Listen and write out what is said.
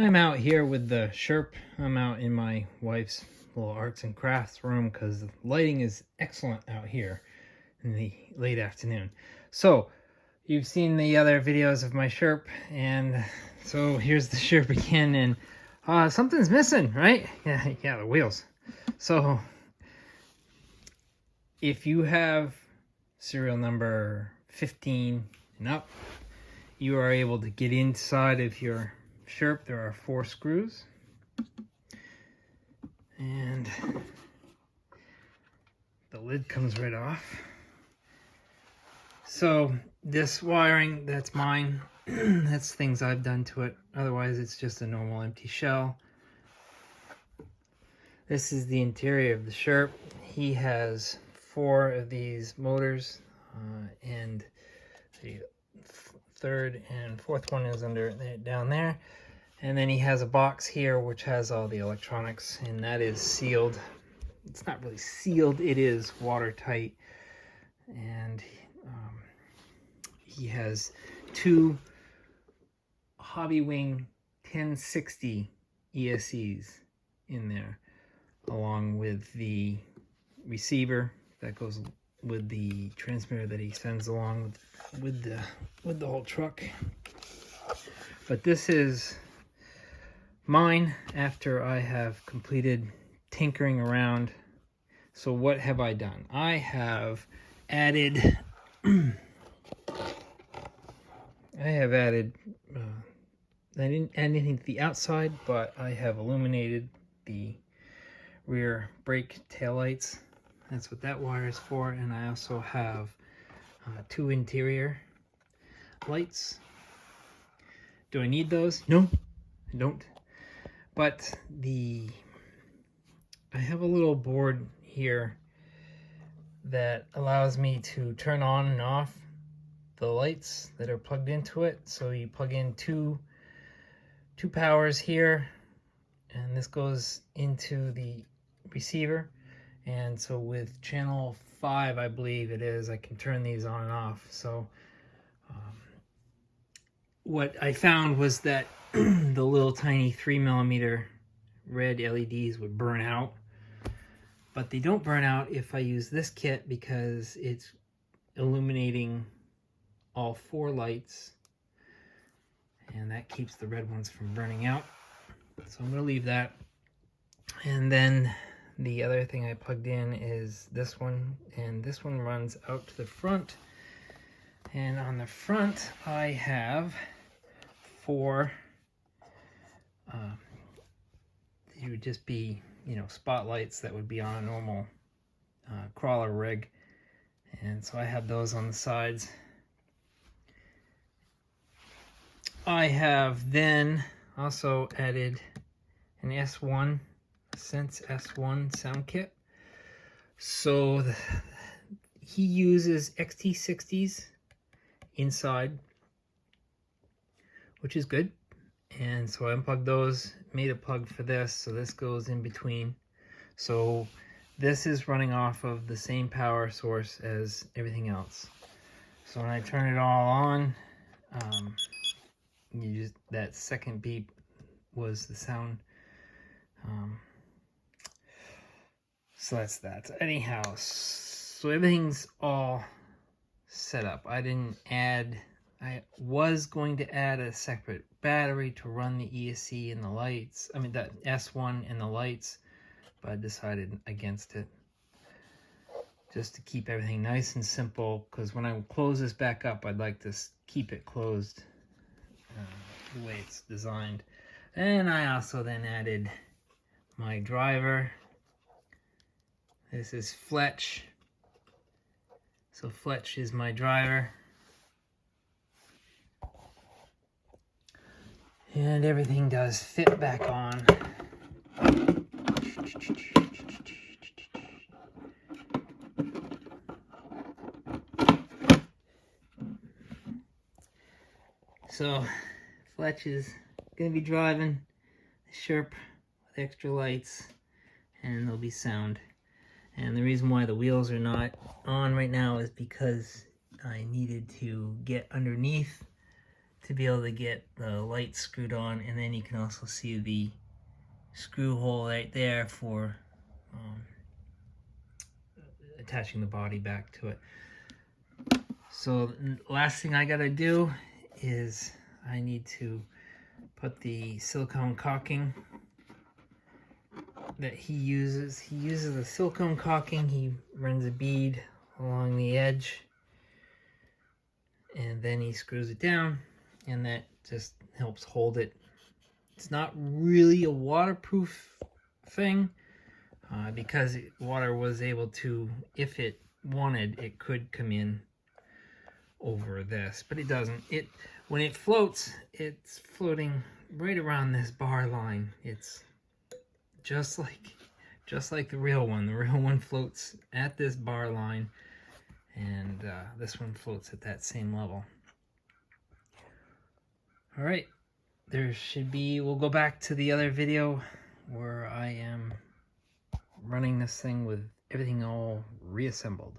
I'm out here with the Sherp. I'm out in my wife's little arts and crafts room because the lighting is excellent out here in the late afternoon. So you've seen the other videos of my Sherp, and so here's the Sherp again, and something's missing, right? Yeah, the wheels. So if you have serial number 15 and up, you are able to get inside of your Sherp. There are 4 screws, and the lid comes right off. So this wiring, that's mine. That's things I've done to it. Otherwise, it's just a normal empty shell. This is the interior of the Sherp. He has 4 of these motors, and the third and fourth one is down there. And then he has a box here which has all the electronics, and that is sealed. It's not really sealed, it is watertight. And he has 2 Hobbywing 1060 ESCs in there, along with the receiver that goes with the transmitter that he sends along with the whole truck. But this is mine after I have completed tinkering around. So what have I done? I have added I didn't add anything to the outside, but I have illuminated the rear brake taillights. That's what that wire is for. And I also have 2 interior lights. Do I need those? No, I don't. But I have a little board here that allows me to turn on and off the lights that are plugged into it. So you plug in two powers here, and this goes into the receiver. And so with channel 5, I believe it is, I can turn these on and off. So what I found was that the little tiny 3mm red LEDs would burn out, but they don't burn out if I use this kit because it's illuminating all 4 lights, and that keeps the red ones from burning out. So I'm going to leave that. And then the other thing I plugged in is this one, and this one runs out to the front. And on the front I have 4 it would just be, spotlights that would be on a normal crawler rig. And so I have those on the sides. I have then also added an S1, Sense S1 sound kit. So he uses XT60s inside, which is good. And so I unplugged those, made a plug for this, so this goes in between. So this is running off of the same power source as everything else. So when I turn it all on, that second beep was the sound. So that's that. Anyhow, so everything's all set up. I was going to add a separate battery to run the ESC and the lights. I mean, that S1 and the lights, but I decided against it. Just to keep everything nice and simple, because when I close this back up, I'd like to keep it closed the way it's designed. And I also then added my driver. This is Fletch. So Fletch is my driver. And everything does fit back on. So Fletch is going to be driving the Sherp with extra lights, and there'll be sound. And the reason why the wheels are not on right now is because I needed to get underneath to be able to get the light screwed on, and then you can also see the screw hole right there for attaching the body back to it. So last thing I gotta do is I need to put the silicone caulking that he uses. He uses the silicone caulking. He runs a bead along the edge, and then he screws it down, and that just helps hold it. It's not really a waterproof thing because water was able to, if it wanted, it could come in over this, but it doesn't. When it floats, it's floating right around this bar line. It's just like the real one. The real one floats at this bar line, and this one floats at that same level. All right, there should be, we'll go back to the other video where I am running this thing with everything all reassembled.